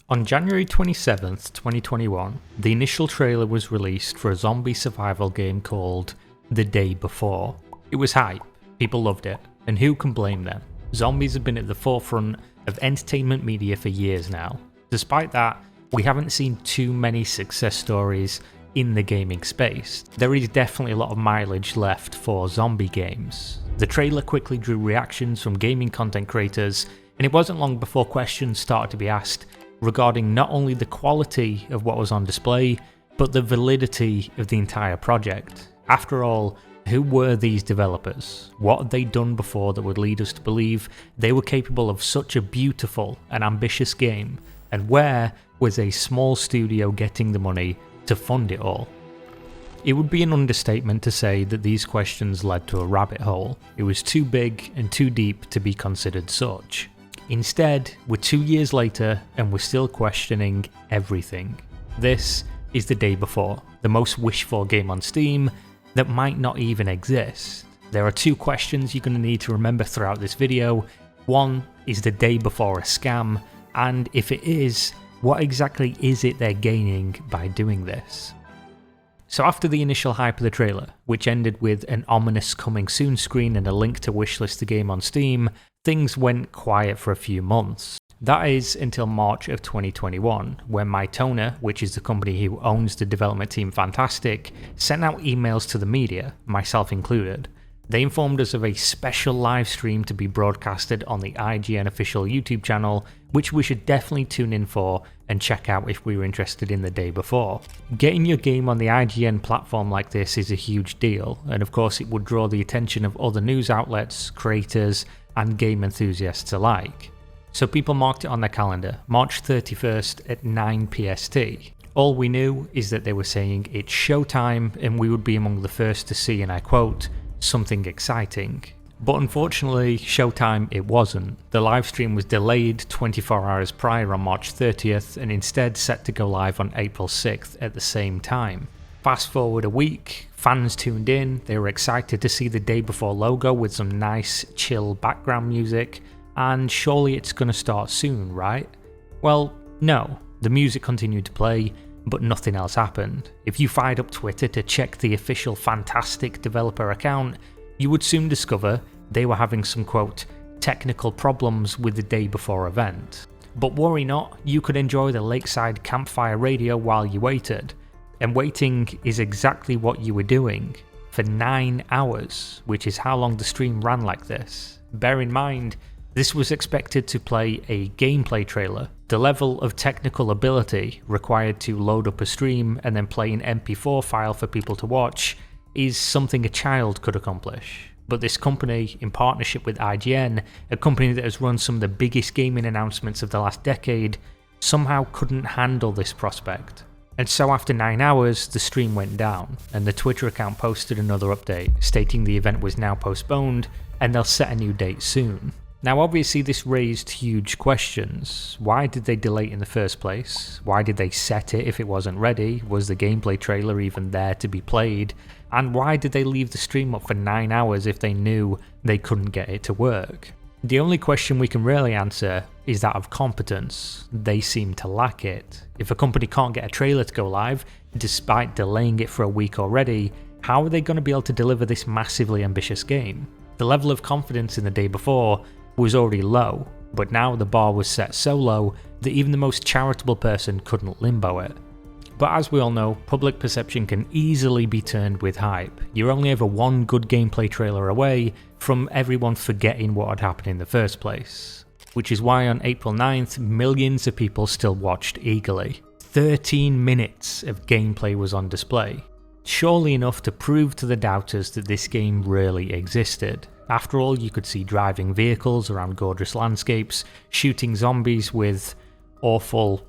On January 27th, 2021, the initial trailer was released for a zombie survival game called The Day Before. It was hype, people loved it, and who can blame them? Zombies have been at the forefront of entertainment media for years now. Despite that, we haven't seen too many success stories in the gaming space. There is definitely a lot of mileage left for zombie games. The trailer quickly drew reactions from gaming content creators, and it wasn't long before questions started to be asked regarding not only the quality of what was on display, but the validity of the entire project. After all, who were these developers? What had they done before that would lead us to believe they were capable of such a beautiful and ambitious game? And where was a small studio getting the money to fund it all? It would be an understatement to say that these questions led to a rabbit hole. It was too big and too deep to be considered such. Instead, we're 2 years later and we're still questioning everything. This is The Day Before, the most wished for game on Steam that might not even exist. There are two questions you're going to need to remember throughout this video. One, is The Day Before a scam? And if it is, what exactly is it they're gaining by doing this? So after the initial hype of the trailer, which ended with an ominous coming soon screen and a link to wishlist the game on Steam, things went quiet for a few months. That is until March of 2021, when Mytona, which is the company who owns the development team Fantastic, sent out emails to the media, myself included. They informed us of a special live stream to be broadcasted on the IGN official YouTube channel, which we should definitely tune in for and check out if we were interested in The Day Before. Getting your game on the IGN platform like this is a huge deal, and of course it would draw the attention of other news outlets, creators, and game enthusiasts alike. So people marked it on their calendar, March 31st at 9 PST. All we knew is that they were saying it's showtime and we would be among the first to see, and I quote, something exciting. But unfortunately, showtime it wasn't. The livestream was delayed 24 hours prior on March 30th and instead set to go live on April 6th at the same time. Fast forward a week, fans tuned in, they were excited to see the Day Before logo with some nice chill background music, and surely it's gonna start soon, right? Well, no, the music continued to play, but nothing else happened. If you fired up Twitter to check the official Fantastic developer account, you would soon discover they were having some quote, technical problems with the Day Before event. But worry not, you could enjoy the lakeside campfire radio while you waited. And waiting is exactly what you were doing, for 9 hours, which is how long the stream ran like this. Bear in mind, this was expected to play a gameplay trailer. The level of technical ability required to load up a stream and then play an MP4 file for people to watch is something a child could accomplish. But this company, in partnership with IGN, a company that has run some of the biggest gaming announcements of the last decade, somehow couldn't handle this prospect. And so after 9 hours, the stream went down, and the Twitter account posted another update, stating the event was now postponed, and they'll set a new date soon. Now obviously this raised huge questions. Why did they delay it in the first place? Why did they set it if it wasn't ready? Was the gameplay trailer even there to be played? And why did they leave the stream up for 9 hours if they knew they couldn't get it to work? The only question we can really answer is that of competence. They seem to lack it. If a company can't get a trailer to go live, despite delaying it for a week already, how are they going to be able to deliver this massively ambitious game? The level of confidence in The Day Before was already low, but now the bar was set so low that even the most charitable person couldn't limbo it. But as we all know, public perception can easily be turned with hype. You're only ever one good gameplay trailer away from everyone forgetting what had happened in the first place. Which is why on April 9th, millions of people still watched eagerly. 13 minutes of gameplay was on display. Surely enough to prove to the doubters that this game really existed. After all, you could see driving vehicles around gorgeous landscapes, shooting zombies with awful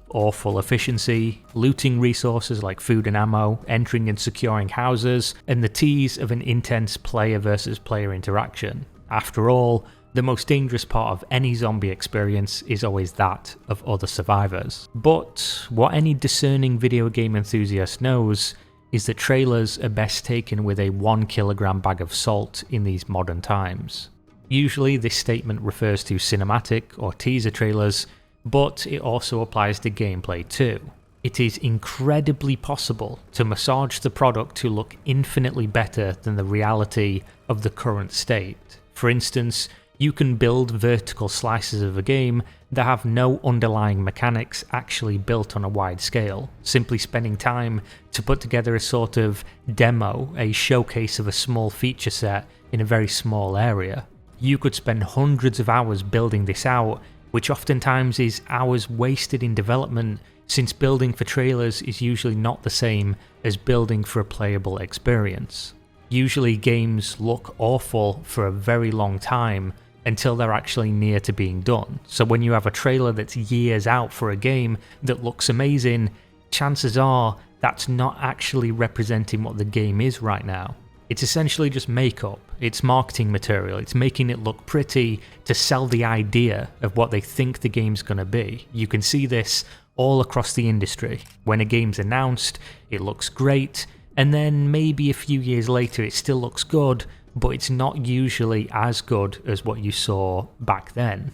efficiency, looting resources like food and ammo, entering and securing houses, and the tease of an intense player versus player interaction. After all, the most dangerous part of any zombie experience is always that of other survivors. But what any discerning video game enthusiast knows is that trailers are best taken with a 1 kilogram bag of salt in these modern times. Usually this statement refers to cinematic or teaser trailers, but it also applies to gameplay too. It is incredibly possible to massage the product to look infinitely better than the reality of the current state. For instance, you can build vertical slices of a game that have no underlying mechanics actually built on a wide scale, simply spending time to put together a sort of demo, a showcase of a small feature set in a very small area. You could spend hundreds of hours building this out, which oftentimes is hours wasted in development, since building for trailers is usually not the same as building for a playable experience. Usually games look awful for a very long time until they're actually near to being done. So when you have a trailer that's years out for a game that looks amazing, chances are that's not actually representing what the game is right now. It's essentially just makeup, it's marketing material, it's making it look pretty to sell the idea of what they think the game's gonna be. You can see this all across the industry. When a game's announced, it looks great, and then maybe a few years later it still looks good, but it's not usually as good as what you saw back then.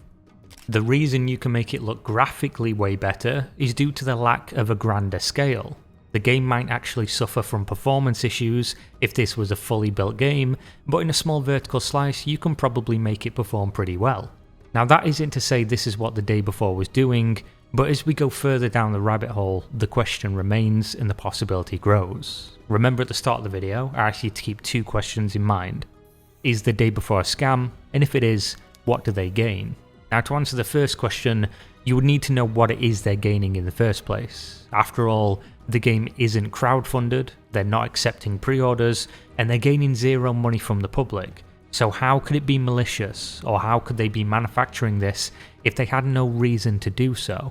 The reason you can make it look graphically way better is due to the lack of a grander scale. The game might actually suffer from performance issues if this was a fully built game, but in a small vertical slice you can probably make it perform pretty well. Now that isn't to say this is what the day before was doing, but as we go further down the rabbit hole, the question remains and the possibility grows. Remember at the start of the video, I asked you to keep two questions in mind. Is the day before a scam? And if it is, what do they gain? Now to answer the first question, you would need to know what it is they're gaining in the first place. After all, the game isn't crowdfunded, they're not accepting pre-orders, and they're gaining zero money from the public. So how could it be malicious, or how could they be manufacturing this if they had no reason to do so?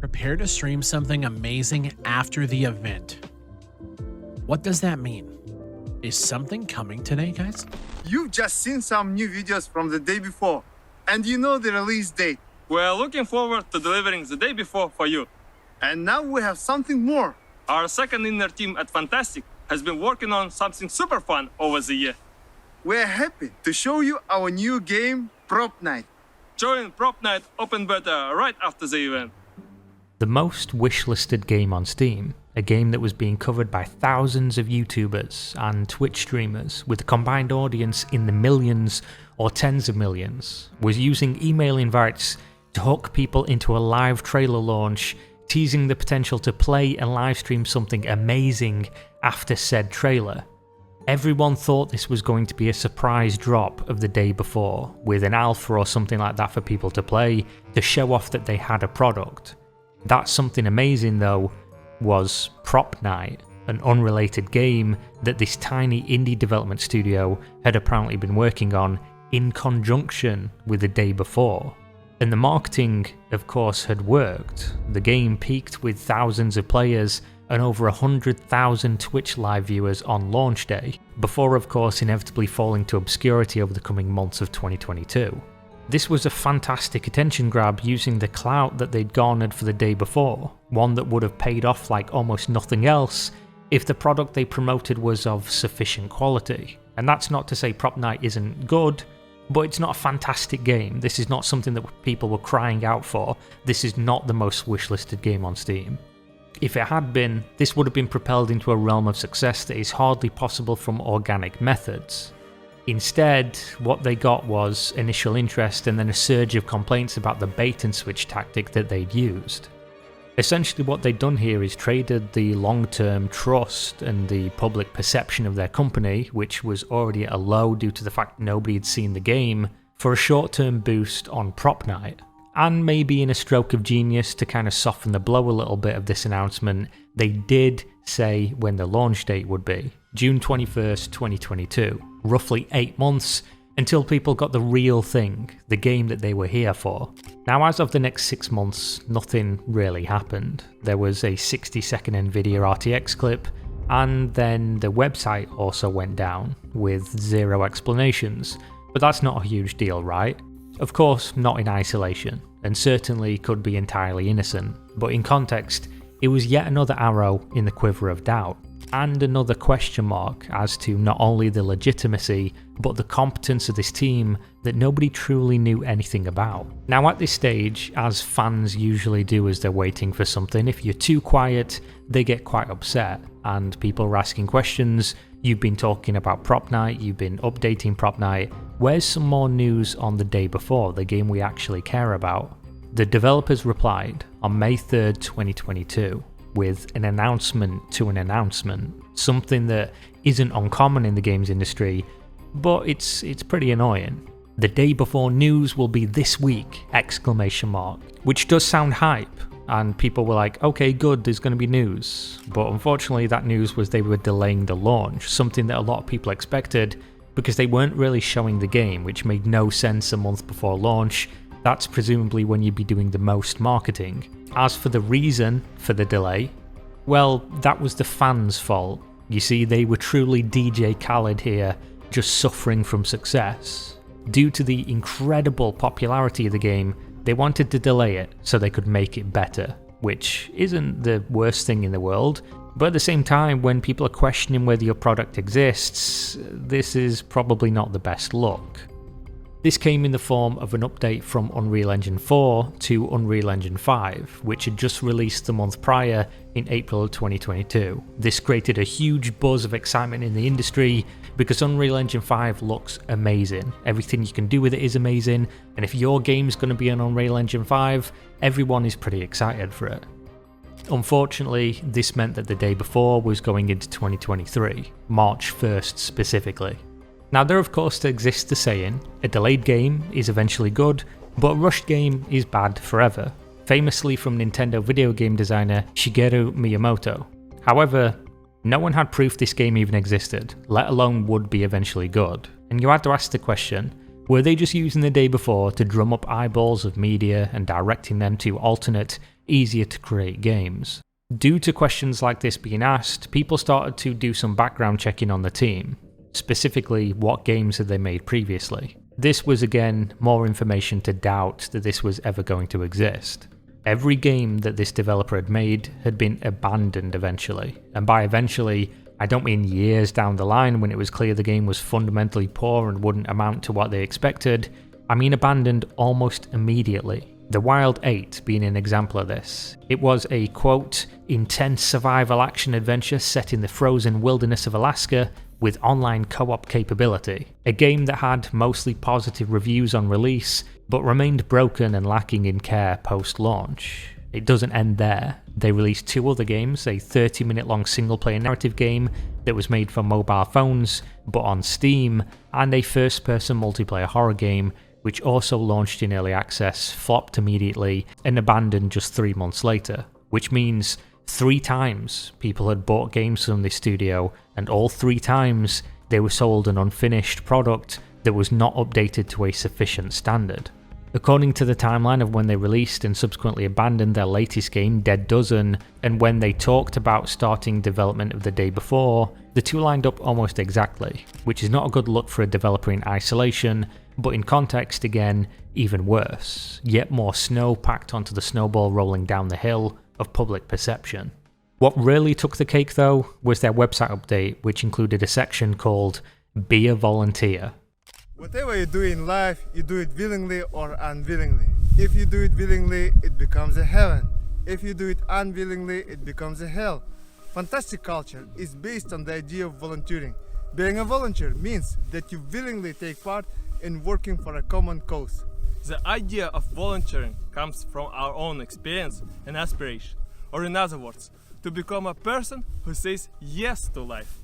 Prepare to stream something amazing after the event. What does that mean? Is something coming today, guys? You've just seen some new videos from the day before, and you know the release date. We're looking forward to delivering the day before for you. And now we have something more. Our second inner team at Fantastic has been working on something super fun over the year. We're happy to show you our new game, Propnight. Join Propnight open beta right after the event. The most wishlisted game on Steam, a game that was being covered by thousands of YouTubers and Twitch streamers with a combined audience in the millions or tens of millions, was using email invites to hook people into a live trailer launch, teasing the potential to play and livestream something amazing after said trailer. Everyone thought this was going to be a surprise drop of the day before, with an alpha or something like that for people to play, to show off that they had a product. That something amazing though was Propnight, an unrelated game that this tiny indie development studio had apparently been working on in conjunction with the day before. And the marketing, of course, had worked. The game peaked with thousands of players and over 100,000 Twitch live viewers on launch day, before of course inevitably falling to obscurity over the coming months of 2022. This was a fantastic attention grab using the clout that they'd garnered for the day before, one that would have paid off like almost nothing else if the product they promoted was of sufficient quality. And that's not to say Propnight isn't good, but it's not a fantastic game. This is not something that people were crying out for. This is not the most wishlisted game on Steam. If it had been, this would have been propelled into a realm of success that is hardly possible from organic methods. Instead, what they got was initial interest and then a surge of complaints about the bait and switch tactic that they'd used. Essentially what they'd done here is traded the long-term trust and the public perception of their company, which was already at a low due to the fact nobody had seen the game, for a short-term boost on Propnight. And maybe in a stroke of genius to kind of soften the blow a little bit of this announcement, they did say when the launch date would be, June 21st, 2022. Roughly 8 months until people got the real thing, the game that they were here for. Now as of the next 6 months, nothing really happened. There was a 60-second Nvidia RTX clip, and then the website also went down, with zero explanations. But that's not a huge deal, right? Of course, not in isolation, and certainly could be entirely innocent, but in context, it was yet another arrow in the quiver of doubt. and another question mark as to not only the legitimacy, but the competence of this team that nobody truly knew anything about. Now at this stage, as fans usually do as they're waiting for something, if you're too quiet, they get quite upset, and people are asking questions. You've been talking about Propnight, you've been updating Propnight. Where's some more news on the day before, the game we actually care about? The developers replied on May 3rd, 2022, with an announcement to an announcement, something that isn't uncommon in the games industry, but it's pretty annoying. The day before news will be this week! Which does sound hype, and people were like, okay good, there's going to be news. But unfortunately that news was they were delaying the launch, something that a lot of people expected because they weren't really showing the game, which made no sense a month before launch. That's presumably when you'd be doing the most marketing. As for the reason for the delay, well, that was the fans' fault. You see, they were truly DJ Khaled here, just suffering from success. Due to the incredible popularity of the game, they wanted to delay it so they could make it better, which isn't the worst thing in the world, but at the same time, when people are questioning whether your product exists, this is probably not the best look. This came in the form of an update from Unreal Engine 4 to Unreal Engine 5, which had just released the month prior in April 2022. This created a huge buzz of excitement in the industry because Unreal Engine 5 looks amazing. Everything you can do with it is amazing, and if your game's going to be on Unreal Engine 5, everyone is pretty excited for it. Unfortunately, this meant that the day before was going into 2023, March 1st specifically. Now there of course exists the saying, a delayed game is eventually good, but a rushed game is bad forever, famously from Nintendo video game designer Shigeru Miyamoto. However, no one had proof this game even existed, let alone would be eventually good, and you had to ask the question, were they just using the day before to drum up eyeballs of media and directing them to alternate, easier to create games? Due to questions like this being asked, people started to do some background checking on the team. Specifically, what games had they made previously? This was again more information to doubt that this was ever going to exist. Every game that this developer had made had been abandoned eventually, and by eventually, I don't mean years down the line when it was clear the game was fundamentally poor and wouldn't amount to what they expected, I mean abandoned almost immediately. The Wild 8 being an example of this. It was a, quote, intense survival action adventure set in the frozen wilderness of Alaska with online co-op capability. A game that had mostly positive reviews on release, but remained broken and lacking in care post-launch. It doesn't end there. They released two other games, a 30-minute long single-player narrative game that was made for mobile phones, but on Steam, and a first-person multiplayer horror game, which also launched in early access, flopped immediately, and abandoned just 3 months later, which means 3 times people had bought games from this studio, and all 3 times they were sold an unfinished product that was not updated to a sufficient standard. According to the timeline of when they released and subsequently abandoned their latest game, Dead Dozen, and when they talked about starting development of the day before, the two lined up almost exactly, which is not a good look for a developer in isolation, but in context again, even worse. Yet more snow packed onto the snowball rolling down the hill of public perception. What really took the cake though was their website update, which included a section called Be a Volunteer. Whatever you do in life, you do it willingly or unwillingly. If you do it willingly, it becomes a heaven. If you do it unwillingly, it becomes a hell. Fantastic culture is based on the idea of volunteering. Being a volunteer means that you willingly take part in working for a common cause. The idea of volunteering comes from our own experience and aspiration, or in other words, to become a person who says yes to life.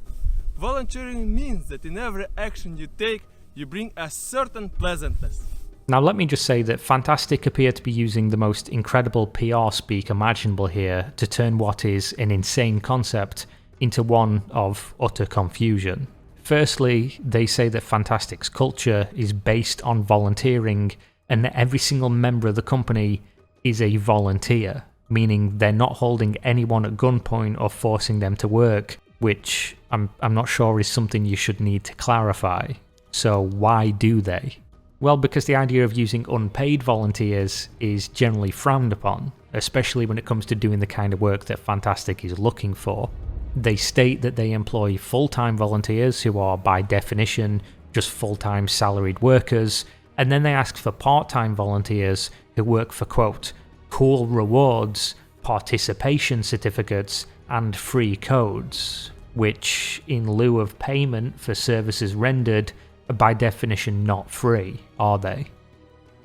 Volunteering means that in every action you take, you bring a certain pleasantness. Now let me just say that Fantastic appear to be using the most incredible PR speak imaginable here to turn what is an insane concept into one of utter confusion. Firstly, they say that Fantastic's culture is based on volunteering and that every single member of the company is a volunteer, meaning they're not holding anyone at gunpoint or forcing them to work, which I'm not sure is something you should need to clarify. So why do they? Well, because the idea of using unpaid volunteers is generally frowned upon, especially when it comes to doing the kind of work that Fantastic is looking for. They state that they employ full-time volunteers who are by definition just full-time salaried workers, and then they ask for part-time volunteers who work for, quote, cool rewards, participation certificates, and free codes, which, in lieu of payment for services rendered, are by definition not free, are they?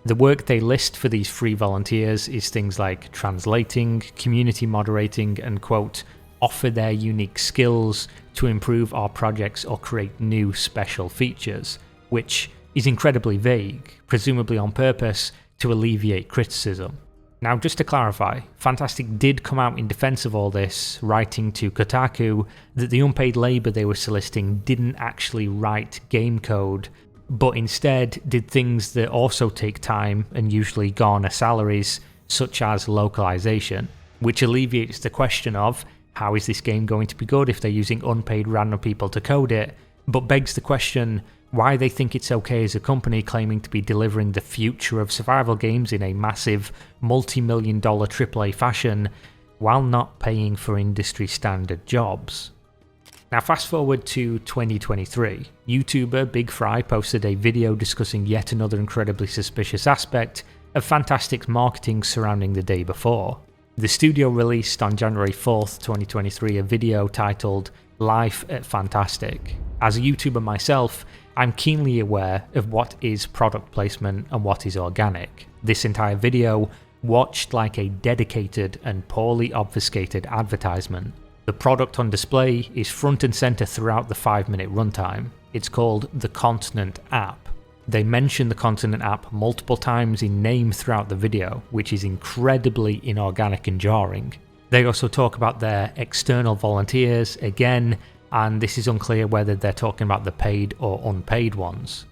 The work they list for these free volunteers is things like translating, community moderating, and, quote, offer their unique skills to improve our projects or create new special features, which is incredibly vague, presumably on purpose to alleviate criticism. Now, just to clarify, Fantastic did come out in defense of all this, writing to Kotaku that the unpaid labour they were soliciting didn't actually write game code, but instead did things that also take time and usually garner salaries, such as localization, which alleviates the question of how is this game going to be good if they're using unpaid random people to code it, but begs the question why they think it's okay as a company claiming to be delivering the future of survival games in a massive multi-million-dollar AAA fashion while not paying for industry standard jobs. Now fast forward to 2023, YouTuber Big Fry posted a video discussing yet another incredibly suspicious aspect of Fantastic's marketing surrounding the day before. The studio released on January 4th, 2023 a video titled Life at Fantastic. As a YouTuber myself, I'm keenly aware of what is product placement and what is organic. This entire video watched like a dedicated and poorly obfuscated advertisement. The product on display is front and center throughout the 5-minute runtime. It's called the Continent app. They mention the Continent app multiple times in name throughout the video, which is incredibly inorganic and jarring. They also talk about their external volunteers again, and this is unclear whether they're talking about the paid or unpaid ones.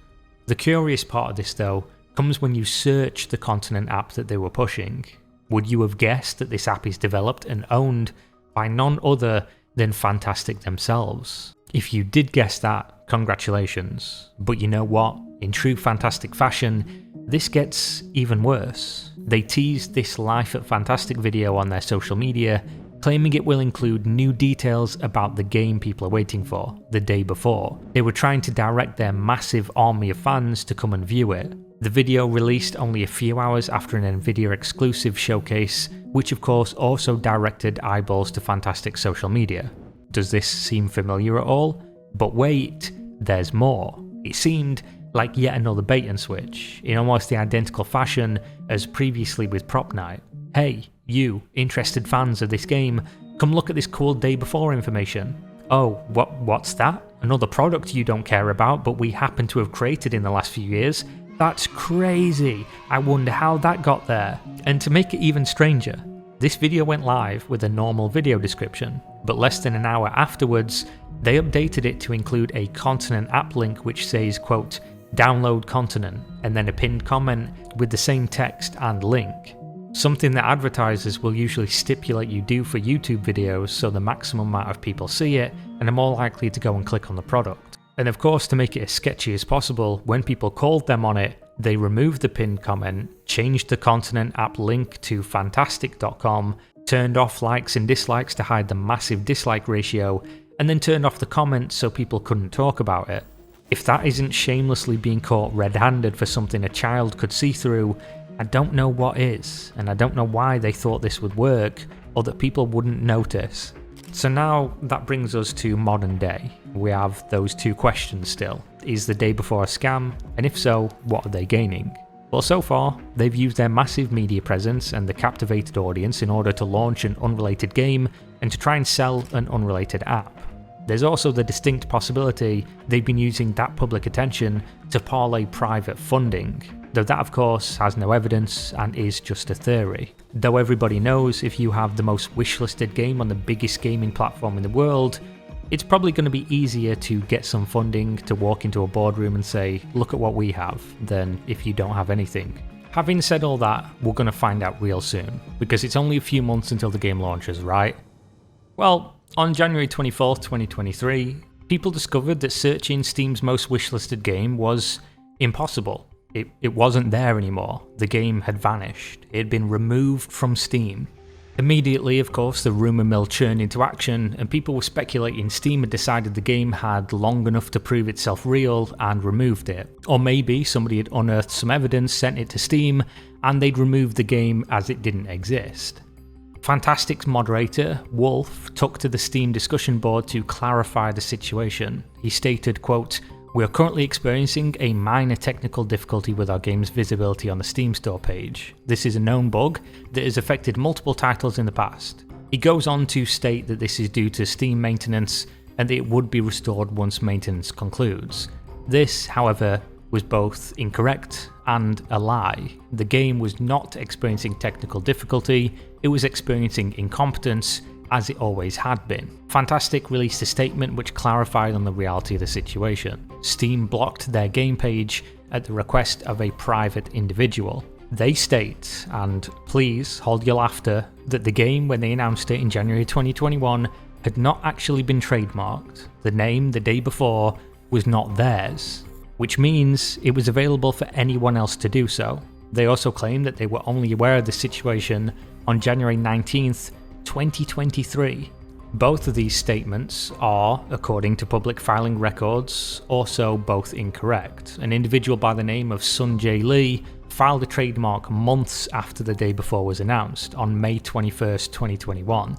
The curious part of this though comes when you search the Continent app that they were pushing. Would you have guessed that this app is developed and owned by none other than Fantastic themselves? If you did guess that, congratulations. But you know what? In true Fantastic fashion, this gets even worse. They teased this Life at Fantastic video on their social media, claiming it will include new details about the game people are waiting for the day before. They were trying to direct their massive army of fans to come and view it. The video released only a few hours after an Nvidia exclusive showcase, which of course also directed eyeballs to Fantastic social media. Does this seem familiar at all? But wait, there's more. It seemed like yet another bait and switch, in almost the identical fashion as previously with Propnight. Hey, you, interested fans of this game, come look at this cool day before information. Oh, what's that? Another product you don't care about but we happen to have created in the last few years? That's crazy, I wonder how that got there. And to make it even stranger, this video went live with a normal video description, but less than an hour afterwards, they updated it to include a Continent app link which says, quote, download Continent, and then a pinned comment with the same text and link. Something that advertisers will usually stipulate you do for YouTube videos so the maximum amount of people see it and are more likely to go and click on the product. And of course, to make it as sketchy as possible, when people called them on it, they removed the pinned comment, changed the Continent app link to fantastic.com, turned off likes and dislikes to hide the massive dislike ratio, and then turned off the comments so people couldn't talk about it. If that isn't shamelessly being caught red-handed for something a child could see through, I don't know what is, and I don't know why they thought this would work, or that people wouldn't notice. So now that brings us to modern day. We have those two questions still. Is the day before a scam? And if so, what are they gaining? Well, so far, they've used their massive media presence and the captivated audience in order to launch an unrelated game and to try and sell an unrelated app. There's also the distinct possibility they've been using that public attention to parlay private funding, though that of course has no evidence and is just a theory. Though everybody knows if you have the most wishlisted game on the biggest gaming platform in the world, it's probably going to be easier to get some funding to walk into a boardroom and say, look at what we have, than if you don't have anything. Having said all that, we're going to find out real soon, because it's only a few months until the game launches, right? Well, on January 24th, 2023, people discovered that searching Steam's most wishlisted game was impossible. It wasn't there anymore. The game had vanished. It had been removed from Steam. Immediately, of course, the rumour mill churned into action, and people were speculating Steam had decided the game had long enough to prove itself real and removed it. Or maybe somebody had unearthed some evidence, sent it to Steam, and they'd removed the game as it didn't exist. Fantastic's moderator, Wolf, took to the Steam discussion board to clarify the situation. He stated, quote, "We are currently experiencing a minor technical difficulty with our game's visibility on the Steam store page. This is a known bug that has affected multiple titles in the past." He goes on to state that this is due to Steam maintenance and that it would be restored once maintenance concludes. This, however, was both incorrect and a lie. The game was not experiencing technical difficulty, it was experiencing incompetence, as it always had been. Fantastic released a statement which clarified on the reality of the situation. Steam blocked their game page at the request of a private individual. They state, and please hold your laughter, that the game, when they announced it in January 2021, had not actually been trademarked. The name the day before was not theirs, which means it was available for anyone else to do so. They also claim that they were only aware of the situation on January 19th, 2023. Both of these statements are, according to public filing records, also both incorrect. An individual by the name of Sunjae Lee filed a trademark months after the day before was announced, on May 21st, 2021.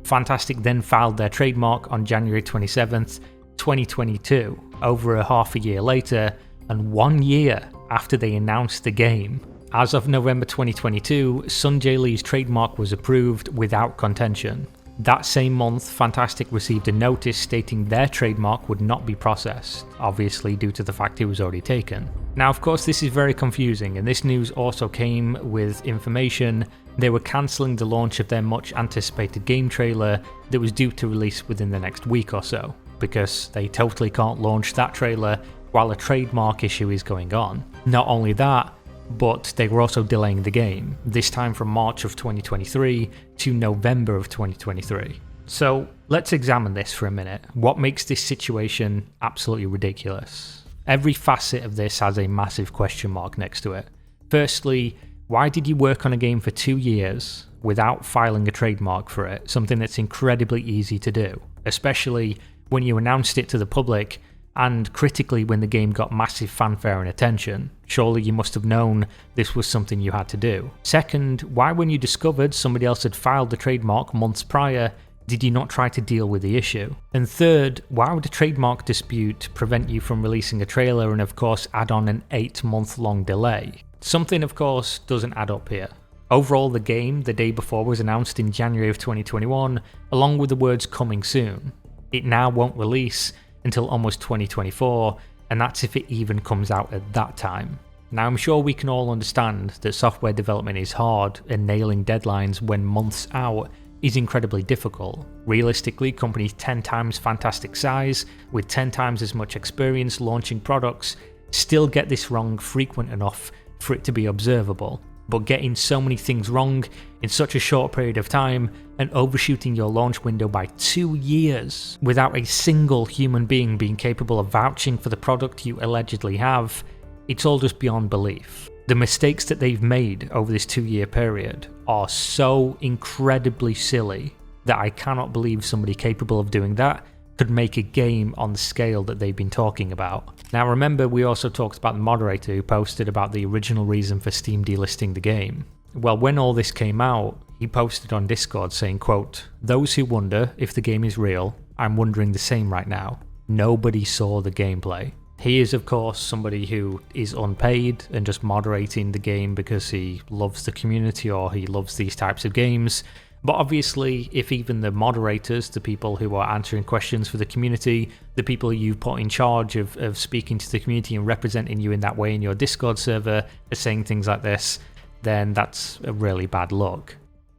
Fantastic then filed their trademark on January 27th, 2022, over a half a year later, and 1 year after they announced the game. As of November 2022, Sunjae Lee's trademark was approved without contention. That same month, Fantastic received a notice stating their trademark would not be processed, obviously due to the fact it was already taken. Now, of course, this is very confusing, and this news also came with information they were cancelling the launch of their much anticipated game trailer that was due to release within the next week or so, because they totally can't launch that trailer while a trademark issue is going on. Not only that, but they were also delaying the game, this time from March of 2023 to November of 2023. So let's examine this for a minute. What makes this situation absolutely ridiculous? Every facet of this has a massive question mark next to it. Firstly, why did you work on a game for 2 years without filing a trademark for it, something that's incredibly easy to do, especially when you announced it to the public and critically when the game got massive fanfare and attention? Surely you must have known this was something you had to do. Second, why when you discovered somebody else had filed the trademark months prior, did you not try to deal with the issue? And third, why would a trademark dispute prevent you from releasing a trailer and of course add on an 8-month-long delay? Something of course doesn't add up here. Overall, the game the day before was announced in January of 2021, along with the words "coming soon." It now won't release until almost 2024, and that's if it even comes out at that time. Now, I'm sure we can all understand that software development is hard and nailing deadlines when months out is incredibly difficult. Realistically, companies 10 times Fantastic size, with 10 times as much experience launching products, still get this wrong frequent enough for it to be observable. But getting so many things wrong in such a short period of time and overshooting your launch window by 2 years without a single human being being capable of vouching for the product you allegedly have, it's all just beyond belief. The mistakes that they've made over this 2-year period are so incredibly silly that I cannot believe somebody capable of doing that could make a game on the scale that they've been talking about. Now remember, we also talked about the moderator who posted about the original reason for Steam delisting the game. Well, when all this came out, he posted on Discord saying, quote, "Those who wonder if the game is real, I'm wondering the same right now. Nobody saw the gameplay." He is of course somebody who is unpaid and just moderating the game because he loves the community or he loves these types of games. But obviously, if even the moderators, the people who are answering questions for the community, the people you put in charge of speaking to the community and representing you in that way in your Discord server are saying things like this, then that's a really bad look.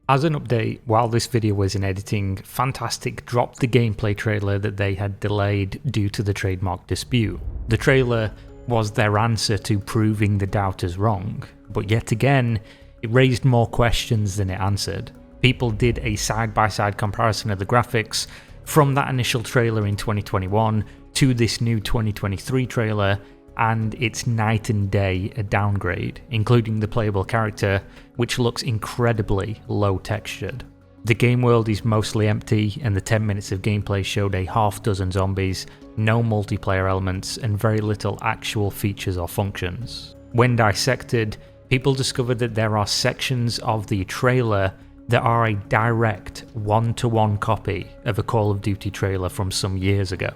As an update, while this video was in editing, Fantastic dropped the gameplay trailer that they had delayed due to the trademark dispute. The trailer was their answer to proving the doubters wrong, but yet again, it raised more questions than it answered. People did a side-by-side comparison of the graphics from that initial trailer in 2021 to this new 2023 trailer, and it's night and day a downgrade, including the playable character, which looks incredibly low textured. The game world is mostly empty, and the 10 minutes of gameplay showed a half dozen zombies, no multiplayer elements, and very little actual features or functions. When dissected, people discovered that there are sections of the trailer that are a direct one-to-one copy of a Call of Duty trailer from some years ago.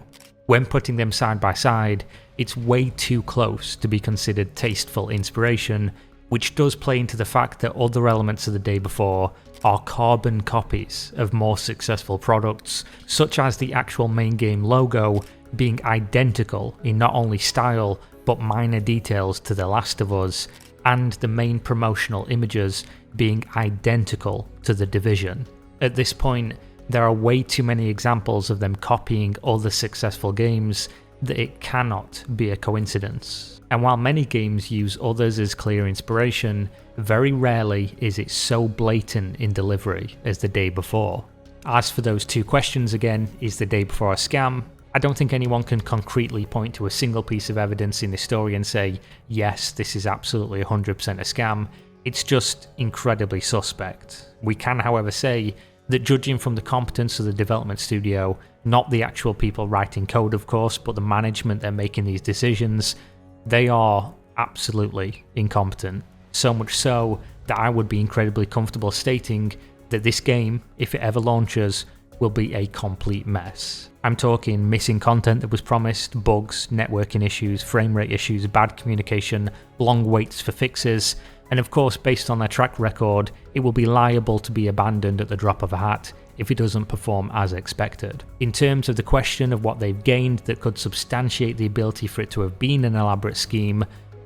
When putting them side by side, it's way too close to be considered tasteful inspiration, which does play into the fact that other elements of the day before are carbon copies of more successful products, such as the actual main game logo being identical in not only style but minor details to The Last of Us, and the main promotional images being identical to The Division. At this point, there are way too many examples of them copying other successful games that it cannot be a coincidence. And while many games use others as clear inspiration, very rarely is it so blatant in delivery as The Day Before. As for those two questions again, is The Day Before a scam? I don't think anyone can concretely point to a single piece of evidence in this story and say, yes, this is absolutely 100% a scam. It's just incredibly suspect. We can, however, say that judging from the competence of the development studio, not the actual people writing code of course, but the management that are making these decisions, they are absolutely incompetent. So much so that I would be incredibly comfortable stating that this game, if it ever launches, will be a complete mess. I'm talking missing content that was promised, bugs, networking issues, frame rate issues, bad communication, long waits for fixes, and of course, based on their track record, it will be liable to be abandoned at the drop of a hat if it doesn't perform as expected. In terms of the question of what they've gained that could substantiate the ability for it to have been an elaborate scheme,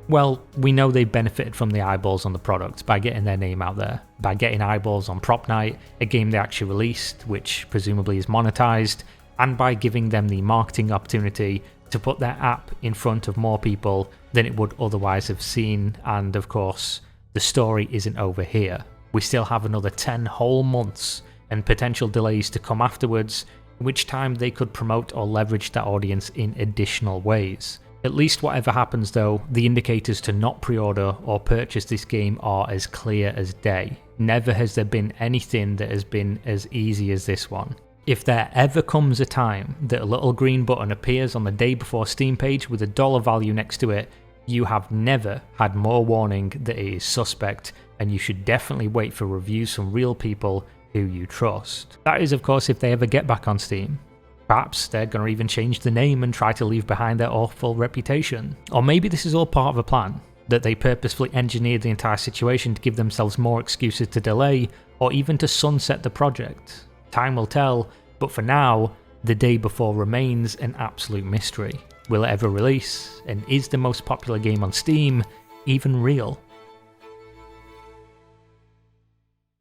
well, we know they've benefited from the eyeballs on the product by getting their name out there, by getting eyeballs on Propnight, a game they actually released, which presumably is monetized, and by giving them the marketing opportunity to put their app in front of more people than it would otherwise have seen. And of course, the story isn't over here. We still have another 10 whole months and potential delays to come afterwards, in which time they could promote or leverage that audience in additional ways. At least whatever happens though, the indicators to not pre-order or purchase this game are as clear as day. Never has there been anything that has been as easy as this one. If there ever comes a time that a little green button appears on the Day Before Steam page with a dollar value next to it, you have never had more warning that it is suspect, and you should definitely wait for reviews from real people who you trust. That is of course if they ever get back on Steam. Perhaps they're going to even change the name and try to leave behind their awful reputation. Or maybe this is all part of a plan, that they purposefully engineered the entire situation to give themselves more excuses to delay, or even to sunset the project. Time will tell, but for now, The Day Before remains an absolute mystery. Will it ever release? And is the most popular game on Steam even real?